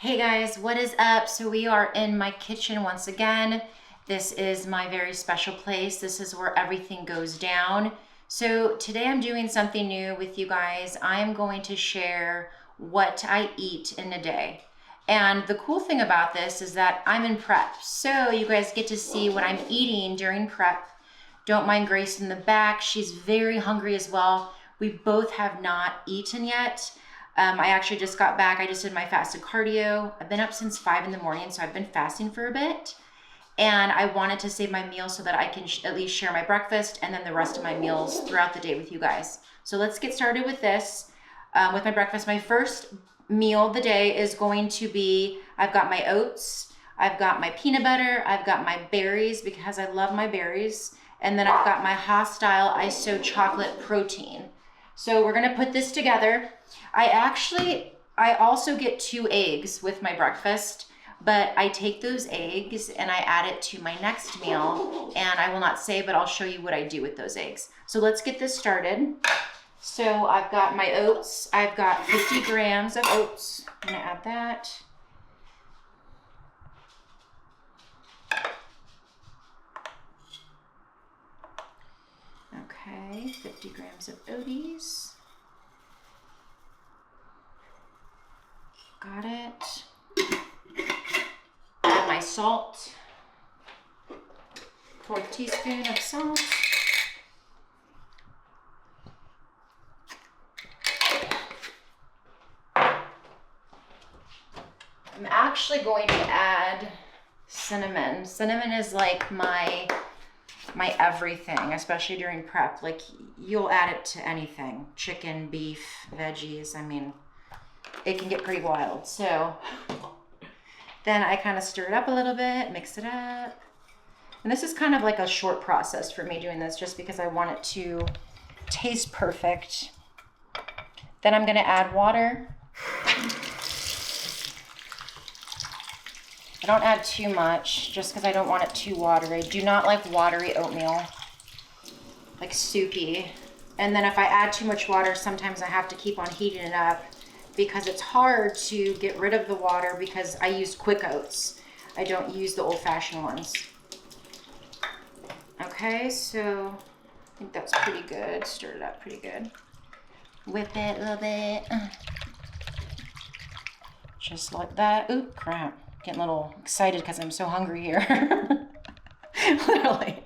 Hey guys, what is up? So we are in my kitchen once again. This is my very special place. This is where everything goes down. So today I'm doing something new with you guys. I'm going to share what I eat in a day. And the cool thing about this is that I'm in prep. So you guys get to see what I'm eating during prep. Don't mind Grace in the back. She's very hungry as well. We both have not eaten yet. I actually just got back. I just did my fasted cardio. I've been up since 5 in the morning, so I've been fasting for a bit. And I wanted to save my meal so that I can at least share my breakfast and then the rest of my meals throughout the day with you guys. So let's get started with this, with my breakfast. My first meal of the day is going to be, I've got my oats, I've got my peanut butter, I've got my berries because I love my berries. And then I've got my HOSSTILE ISO chocolate protein. So we're gonna put this together. I also get 2 eggs with my breakfast, but I take those eggs and I add it to my next meal, and I will not say, but I'll show you what I do with those eggs. So let's get this started. So I've got my oats. I've got 50 grams of oats. I'm gonna add that. Okay, 50 grams of oaties. Got it. Add my salt. 1/4 teaspoon of salt. I'm actually going to add cinnamon. Cinnamon is like my everything, especially during prep. Like, you'll add it to anything. Chicken, beef, veggies. I mean, it can get pretty wild. So then I kind of stir it up a little bit, mix it up. And this is kind of like a short process for me doing this just because I want it to taste perfect. Then I'm gonna add water. I don't add too much just because I don't want it too watery. I do not like watery oatmeal, like soupy. And then if I add too much water, sometimes I have to keep on heating it up because it's hard to get rid of the water because I use quick oats. I don't use the old-fashioned ones. Okay, so I think that's pretty good. Stir it up pretty good. Whip it a little bit. Just like that. Ooh, crap. Getting a little excited because I'm so hungry here. Literally.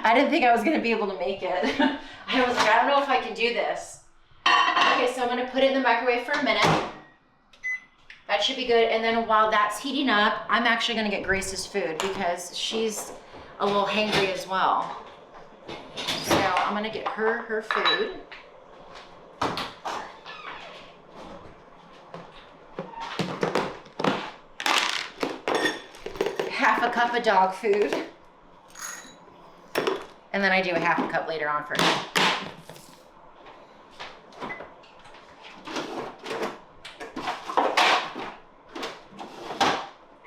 I didn't think I was gonna be able to make it. I was like, I don't know if I can do this. Okay, so I'm gonna put it in the microwave for a minute. That should be good. And then while that's heating up, I'm actually gonna get Grace's food because she's a little hangry as well. So I'm gonna get her food. Half a cup of dog food. And then I do a half a cup later on for him.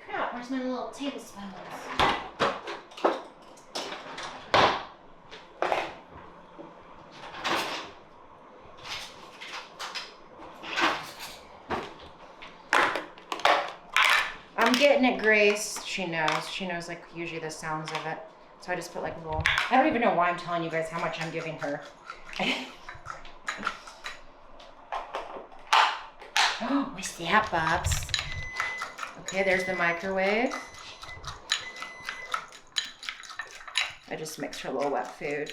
Crap, where's my little tablespoons? I'm getting it, Grace. She knows like usually the sounds of it. So I just put like a little, I don't even know why I'm telling you guys how much I'm giving her. Oh, what's that, Bobs? Okay, there's the microwave. I just mixed her a little wet food.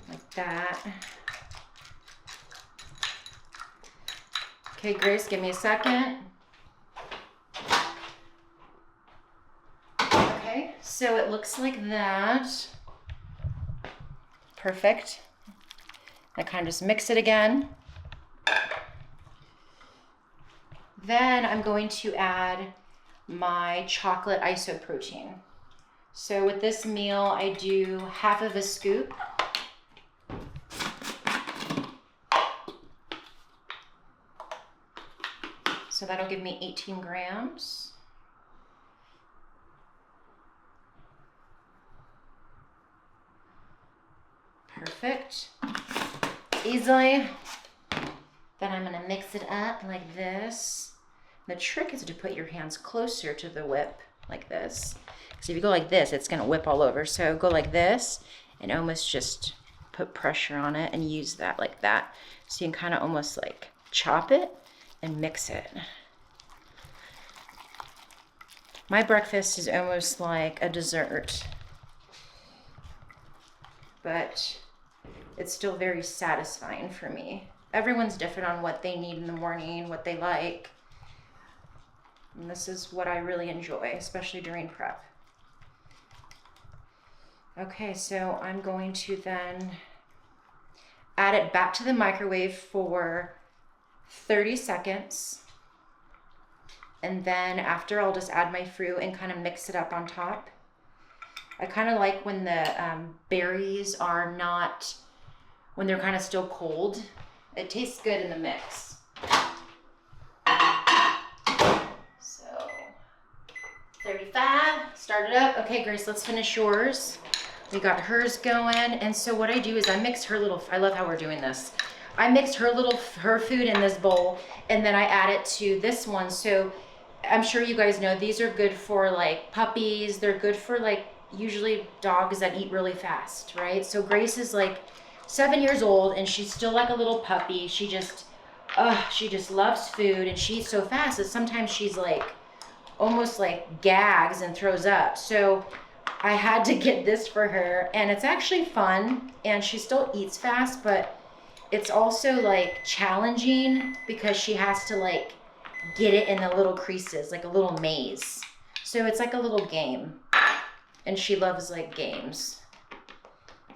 Like that. Okay, Grace, give me a second. Okay, so it looks like that. Perfect. I kind of just mix it again. Then I'm going to add my chocolate ISO protein. So with this meal, I do half of a scoop. So that'll give me 18 grams. Perfect. Easily. Then I'm gonna mix it up like this. The trick is to put your hands closer to the whip like this. So if you go like this, it's gonna whip all over. So go like this and almost just put pressure on it and use that like that. So you can kind of almost like chop it and mix it. My breakfast is almost like a dessert, but it's still very satisfying for me. Everyone's different on what they need in the morning, what they like. And this is what I really enjoy, especially during prep. Okay, so I'm going to then add it back to the microwave for 30 seconds. And then after, I'll just add my fruit and kind of mix it up on top. I kind of like when the berries are not, when they're kind of still cold. It tastes good in the mix. So 35, start it up. Okay, Grace, let's finish yours. We got hers going. And so what I do is I mix her little, I love how we're doing this. I mixed her food in this bowl, and then I add it to this one. So I'm sure you guys know these are good for like puppies. They're good for like usually dogs that eat really fast, right? So Grace is like 7 years old and she's still like a little puppy. She just loves food, and she eats so fast that sometimes she's like almost like gags and throws up. So I had to get this for her, and it's actually fun, and she still eats fast, but it's also like challenging because she has to like get it in the little creases, like a little maze. So it's like a little game, and she loves like games.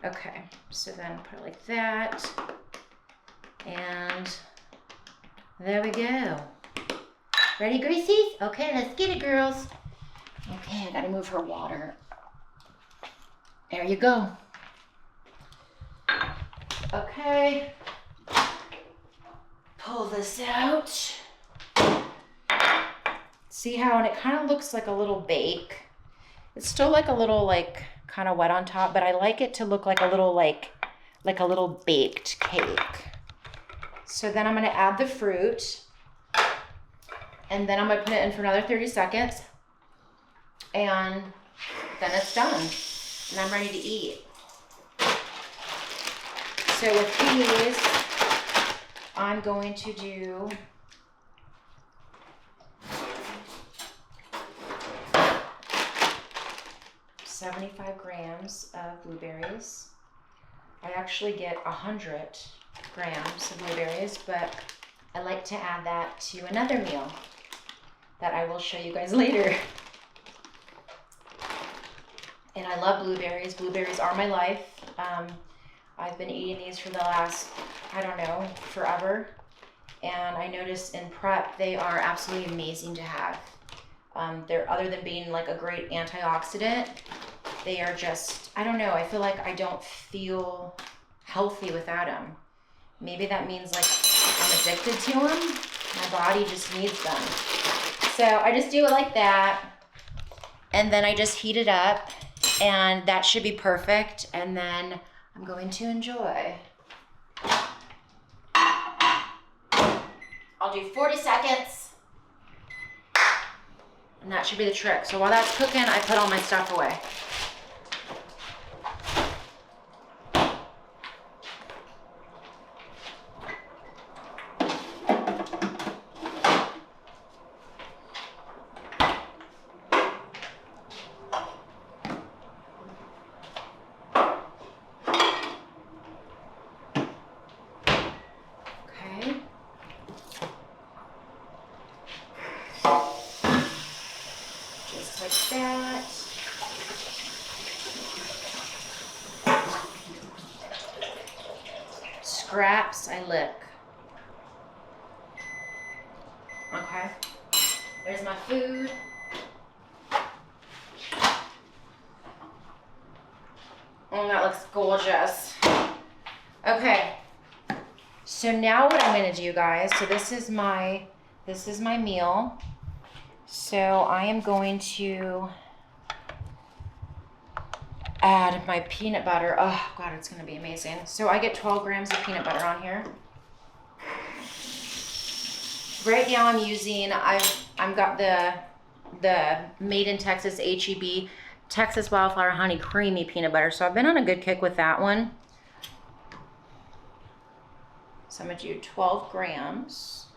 Okay, so then put it like that, and there we go. Ready, Gracie? Okay, let's get it, girls. Okay, I gotta move her water. There you go. Okay, pull this out. See how, and it kind of looks like a little bake. It's still like a little like kind of wet on top, but I like it to look like a little like a little baked cake. So then I'm gonna add the fruit, and then I'm gonna put it in for another 30 seconds, and then it's done, and I'm ready to eat. So with these, I'm going to do $75 grams of blueberries. I actually get 100 grams of blueberries, but I like to add that to another meal that I will show you guys later. And I love blueberries. Blueberries are my life. I've been eating these for the last, I don't know, forever. And I noticed in prep, they are absolutely amazing to have. They're, other than being like a great antioxidant, they are just, I don't know, I feel like I don't feel healthy without them. Maybe that means like I'm addicted to them. My body just needs them. So I just do it like that. And then I just heat it up, and that should be perfect. And then I'm going to enjoy. I'll do 40 seconds. And that should be the trick. So while that's cooking, I put all my stuff away. That. Scraps I lick. Okay. There's my food. Oh, that looks gorgeous. Okay. So now what I'm gonna do, guys, so this is my meal. So I am going to add my peanut butter. Oh God, it's gonna be amazing. So I get 12 grams of peanut butter on here. Right now I'm using, I've got the Made in Texas HEB Texas Wildflower Honey Creamy Peanut Butter. So I've been on a good kick with that one. So I'm gonna do 12 grams.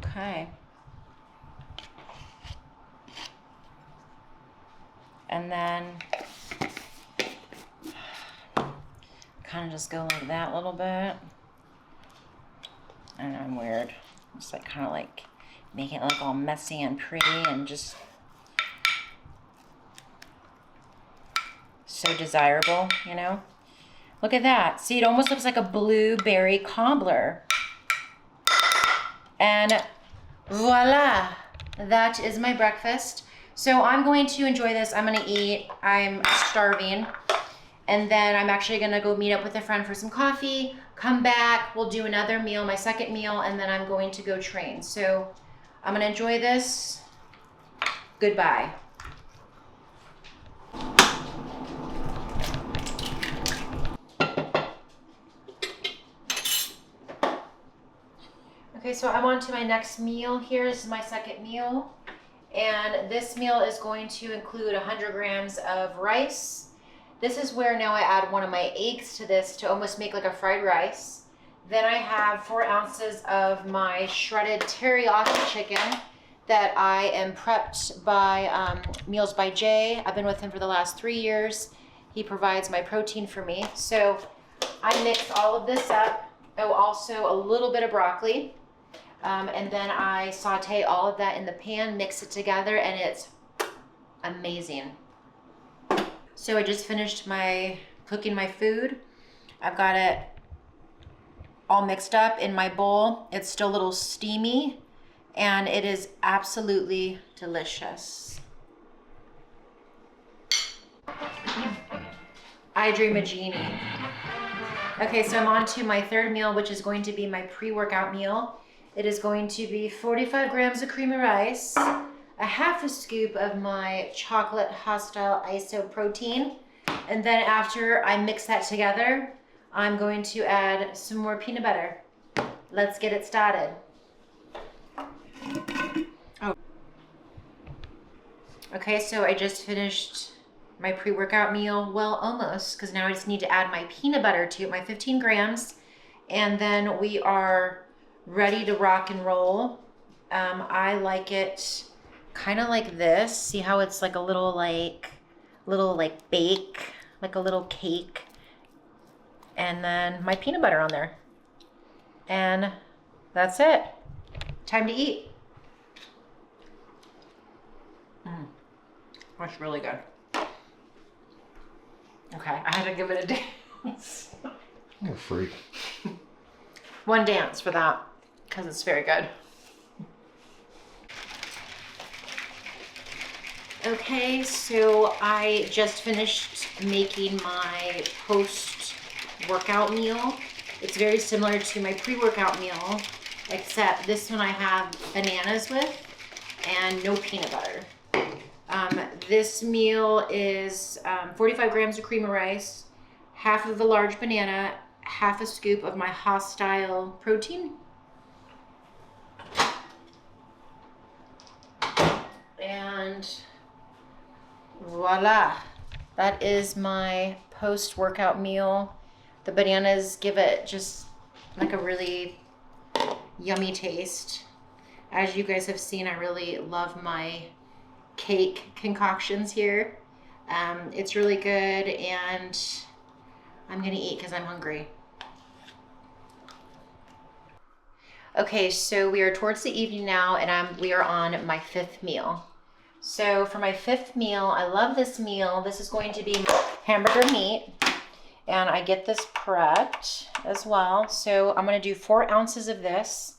Okay. And then kind of just go like that a little bit. I know I'm weird. Just like kind of like making it look all messy and pretty and just so desirable, you know? Look at that. See, it almost looks like a blueberry cobbler. And voila, that is my breakfast. So I'm going to enjoy this. I'm gonna eat, I'm starving. And then I'm actually gonna go meet up with a friend for some coffee, come back, we'll do another meal, my second meal, and then I'm going to go train. So I'm gonna enjoy this. Goodbye. Okay, so I'm on to my next meal. Here's my second meal. And this meal is going to include 100 grams of rice. This is where now I add one of my eggs to this to almost make like a fried rice. Then I have 4 ounces of my shredded teriyaki chicken that I am prepped by Meals by Jay. I've been with him for the last 3 years. He provides my protein for me. So I mix all of this up. Oh, also a little bit of broccoli. And then I saute all of that in the pan, mix it together, and it's amazing. So I just finished cooking my food. I've got it all mixed up in my bowl. It's still a little steamy, and it is absolutely delicious. I dream a genie. Okay, so I'm on to my third meal, which is going to be my pre-workout meal. It is going to be 45 grams of creamy rice, a half a scoop of my chocolate HOSSTILE ISO protein, and then after I mix that together, I'm going to add some more peanut butter. Let's get it started. Oh. Okay, so I just finished my pre-workout meal. Well, almost, because now I just need to add my peanut butter to it, my 15 grams, and then we are ready to rock and roll. I like it kind of like this. See how it's like a little bake, like a little cake. And then my peanut butter on there. And that's it. Time to eat. That's really good. Okay, I had to give it a dance. You're a freak. One dance for that, because it's very good. Okay, so I just finished making my post-workout meal. It's very similar to my pre-workout meal, except this one I have bananas with and no peanut butter. This meal is 45 grams of cream of rice, half of a large banana, half a scoop of my HOSSTILE protein. And voila, that is my post-workout meal. The bananas give it just like a really yummy taste. As you guys have seen, I really love my cake concoctions here. It's really good, and I'm gonna eat because I'm hungry. Okay, so we are towards the evening now, and we are on my 5th meal. So for my 5th meal, I love this meal. This is going to be hamburger meat, and I get this prepped as well. So I'm gonna do 4 ounces of this,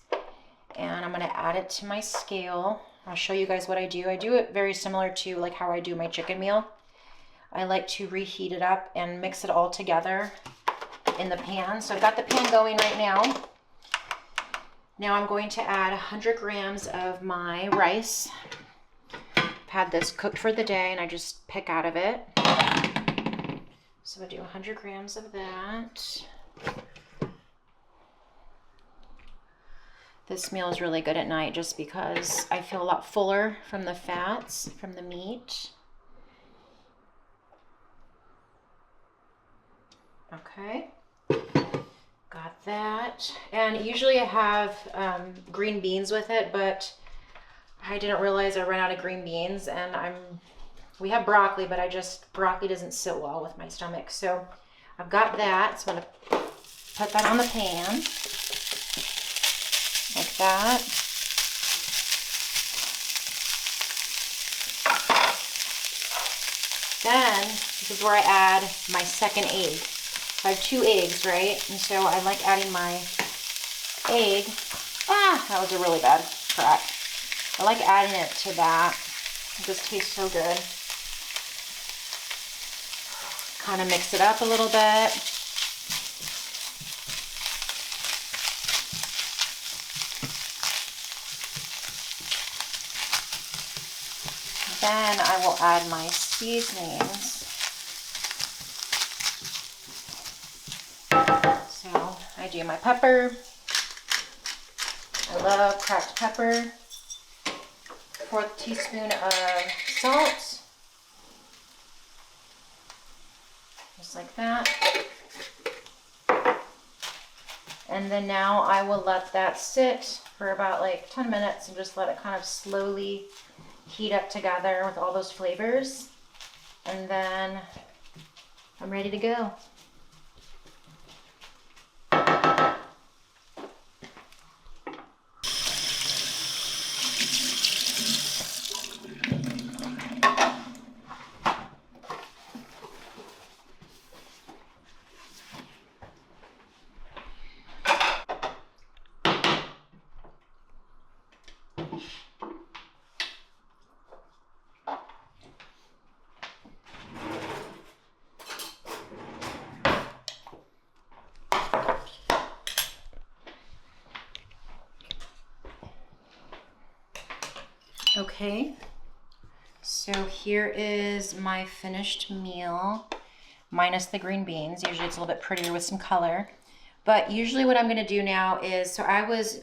and I'm gonna add it to my scale. I'll show you guys what I do. I do it very similar to like how I do my chicken meal. I like to reheat it up and mix it all together in the pan. So I've got the pan going right now. Now I'm going to add 100 grams of my rice. I've had this cooked for the day and I just pick out of it. So So I do 100 grams of that. This meal is really good at night just because I feel a lot fuller from the fats, from the meat. Okay, got that. And usually I have green beans with it, but I didn't realize I ran out of green beans, and we have broccoli, but broccoli doesn't sit well with my stomach. So I've got that, so I'm gonna put that on the pan, like that. Then, this is where I add my second egg. So I have 2 eggs, right? And so I like adding my egg. That was a really bad crack. I like adding it to that. It just tastes so good. Kind of mix it up a little bit. Then I will add my seasonings. So I do my pepper. I love cracked pepper. 1/4 teaspoon of salt. Just like that. And then now I will let that sit for about like 10 minutes and just let it kind of slowly heat up together with all those flavors. And then I'm ready to go. Okay, so here is my finished meal, minus the green beans. Usually it's a little bit prettier with some color. But usually what I'm gonna do now is,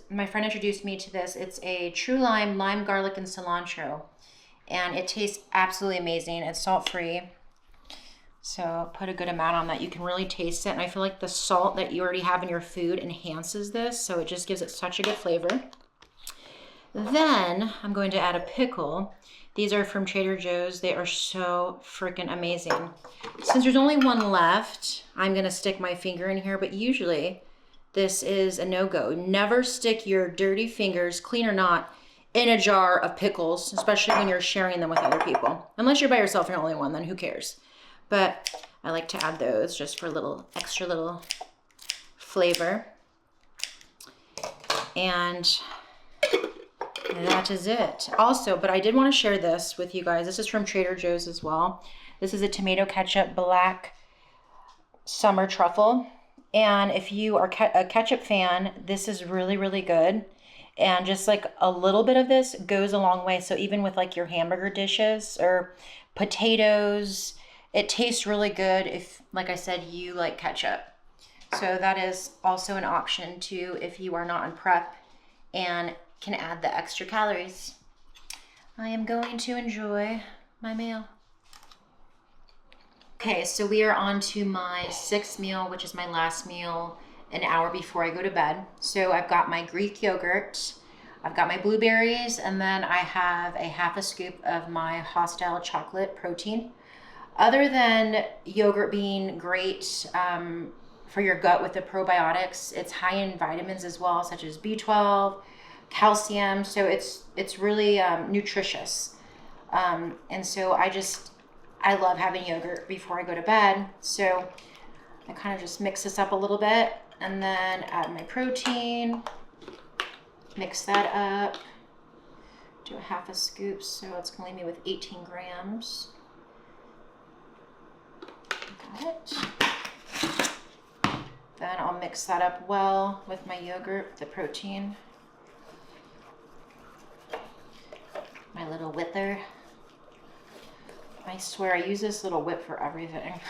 my friend introduced me to this. It's a true lime, garlic, and cilantro. And it tastes absolutely amazing. It's salt-free. So put a good amount on that. You can really taste it. And I feel like the salt that you already have in your food enhances this. So it just gives it such a good flavor. Then I'm going to add a pickle. These are from Trader Joe's. They are so freaking amazing. Since there's only one left, I'm gonna stick my finger in here, but usually this is a no-go. Never stick your dirty fingers, clean or not, in a jar of pickles, especially when you're sharing them with other people. Unless you're by yourself, you're the only one, then who cares? But I like to add those just for a little extra little flavor. And that is it. Also, but I did want to share this with you guys. This is from Trader Joe's as well. This is a tomato ketchup black summer truffle. And if you are a ketchup fan, this is really, really good. And just like a little bit of this goes a long way. So even with like your hamburger dishes or potatoes, it tastes really good if, like I said, you like ketchup. So that is also an option too if you are not on prep and can add the extra calories. I am going to enjoy my meal. Okay, so we are on to my 6th meal, which is my last meal an hour before I go to bed. So I've got my Greek yogurt, I've got my blueberries, and then I have a 1/2 scoop of my HOSSTILE chocolate protein. Other than yogurt being great for your gut with the probiotics, it's high in vitamins as well, such as B12, calcium, so it's really nutritious. And so I love having yogurt before I go to bed. So I kind of just mix this up a little bit and then add my protein, mix that up, do a 1/2 scoop, so it's gonna leave me with 18 grams. Got it. Then I'll mix that up well with my yogurt, the protein. My little whipper. I swear I use this little whip for everything.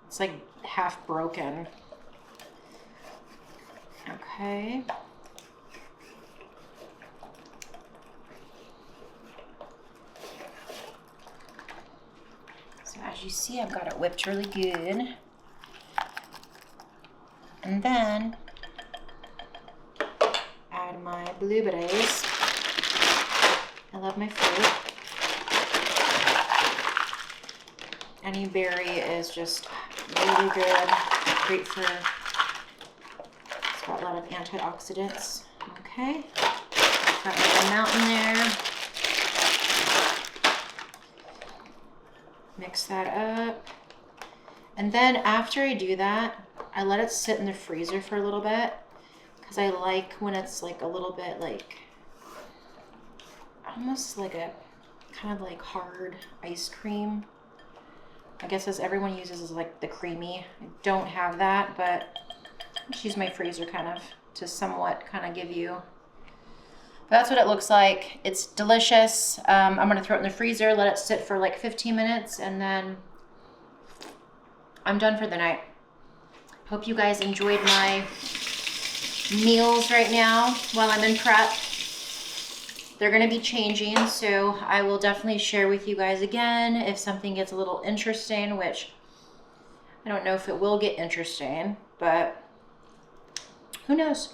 It's like half broken. Okay. So as you see, I've got it whipped really good. And then add my blueberries. I love my fruit. Any berry is just really good. Great for, it's got a lot of antioxidants. Okay. Got my mountain there. Mix that up. And then after I do that, I let it sit in the freezer for a little bit because I like when it's like a little bit like almost like a kind of like hard ice cream. I guess as everyone uses is like the creamy. I don't have that, but I just use my freezer kind of to somewhat kind of give you. That's what it looks like. It's delicious. I'm gonna throw it in the freezer, let it sit for like 15 minutes, and then I'm done for the night. Hope you guys enjoyed my meals right now while I'm in prep. They're gonna be changing, so I will definitely share with you guys again if something gets a little interesting, which I don't know if it will get interesting, but who knows?